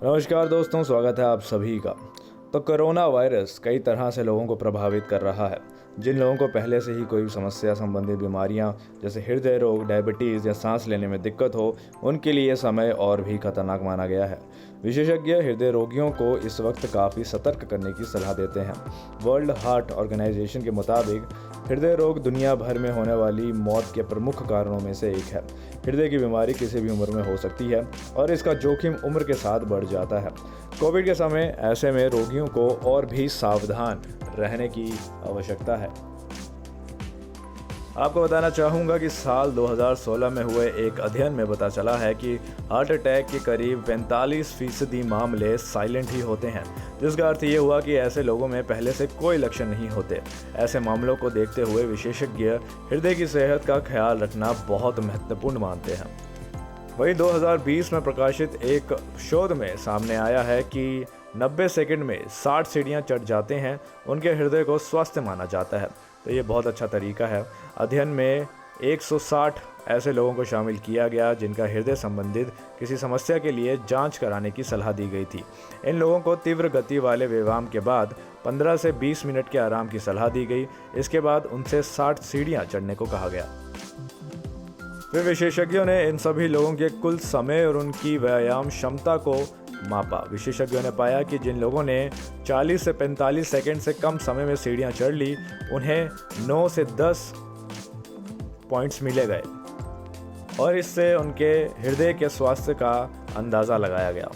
नमस्कार दोस्तों, स्वागत है आप सभी का। तो कोरोना वायरस कई तरह से लोगों को प्रभावित कर रहा है। जिन लोगों को पहले से ही कोई समस्या संबंधी बीमारियां जैसे हृदय रोग, डायबिटीज़ या सांस लेने में दिक्कत हो, उनके लिए समय और भी खतरनाक माना गया है। विशेषज्ञ हृदय रोगियों को इस वक्त काफ़ी सतर्क करने की सलाह देते हैं। वर्ल्ड हार्ट ऑर्गेनाइजेशन के मुताबिक हृदय रोग दुनिया भर में होने वाली मौत के प्रमुख कारणों में से एक है। हृदय की बीमारी किसी भी उम्र में हो सकती है और इसका जोखिम उम्र के साथ बढ़ जाता है। कोविड के समय ऐसे में रोगियों को और भी सावधान रहने की आवश्यकता है। आपको बताना चाहूँगा कि साल 2016 में हुए एक अध्ययन में पता चला है कि हार्ट अटैक के करीब 45% मामले साइलेंट ही होते हैं, जिसका अर्थ ये हुआ कि ऐसे लोगों में पहले से कोई लक्षण नहीं होते। ऐसे मामलों को देखते हुए विशेषज्ञ हृदय की सेहत का ख्याल रखना बहुत महत्वपूर्ण मानते हैं। वहीं 2020 में प्रकाशित एक शोध में सामने आया है कि 90 सेकंड में 60 सीढ़ियां चढ़ जाते हैं उनके हृदय को स्वस्थ माना जाता है। तो ये बहुत अच्छा तरीका है। अध्ययन में 160 ऐसे लोगों को शामिल किया गया जिनका हृदय संबंधित किसी समस्या के लिए जांच कराने की सलाह दी गई थी। इन लोगों को तीव्र गति वाले व्यायाम के बाद 15 से 20 मिनट के आराम की सलाह दी गई। इसके बाद उनसे 60 सीढ़ियां चढ़ने को कहा गया। फिर विशेषज्ञों ने इन सभी लोगों के कुल समय और उनकी व्यायाम क्षमता को मापा। विशेषज्ञों ने पाया कि जिन लोगों ने 40 से 45 सेकंड से कम समय में सीढ़ियां चढ़ ली, उन्हें 9 से 10 पॉइंट्स मिले गए और इससे उनके हृदय के स्वास्थ्य का अंदाज़ा लगाया गया।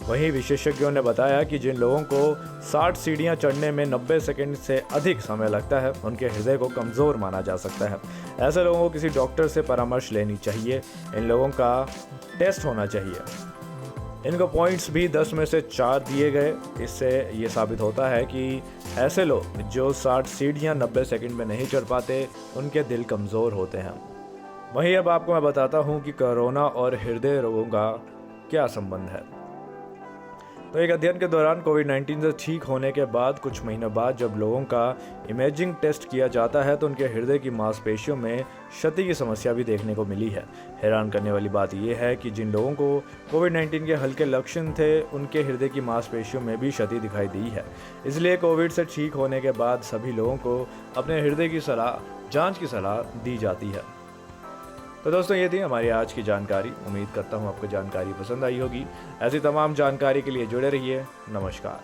वहीं विशेषज्ञों ने बताया कि जिन लोगों को 60 सीढ़ियां चढ़ने में 90 सेकंड से अधिक समय लगता है, उनके हृदय को कमज़ोर माना जा सकता है। ऐसे लोगों को किसी डॉक्टर से परामर्श लेनी चाहिए। इन लोगों का टेस्ट होना चाहिए। इनको पॉइंट्स भी 10 में से 4 दिए गए। इससे ये साबित होता है कि ऐसे लोग जो 60 सीढ़ियां 90 सेकंड में नहीं चढ़ पाते, उनके दिल कमज़ोर होते हैं। वहीं अब आपको मैं बताता हूँ कि कोरोना और हृदय रोगों का क्या संबंध है। तो एक अध्ययन के दौरान कोविड-19 से ठीक होने के बाद कुछ महीनों बाद जब लोगों का इमेजिंग टेस्ट किया जाता है तो उनके हृदय की मांसपेशियों में क्षति की समस्या भी देखने को मिली है। हैरान करने वाली बात यह है कि जिन लोगों को कोविड-19 के हल्के लक्षण थे, उनके हृदय की मांसपेशियों में भी क्षति दिखाई दी है। इसलिए कोविड से ठीक होने के बाद सभी लोगों को अपने हृदय की जाँच की सलाह दी जाती है। तो दोस्तों, ये थी हमारी आज की जानकारी। उम्मीद करता हूँ आपको जानकारी पसंद आई होगी। ऐसी तमाम जानकारी के लिए जुड़े रहिए। नमस्कार।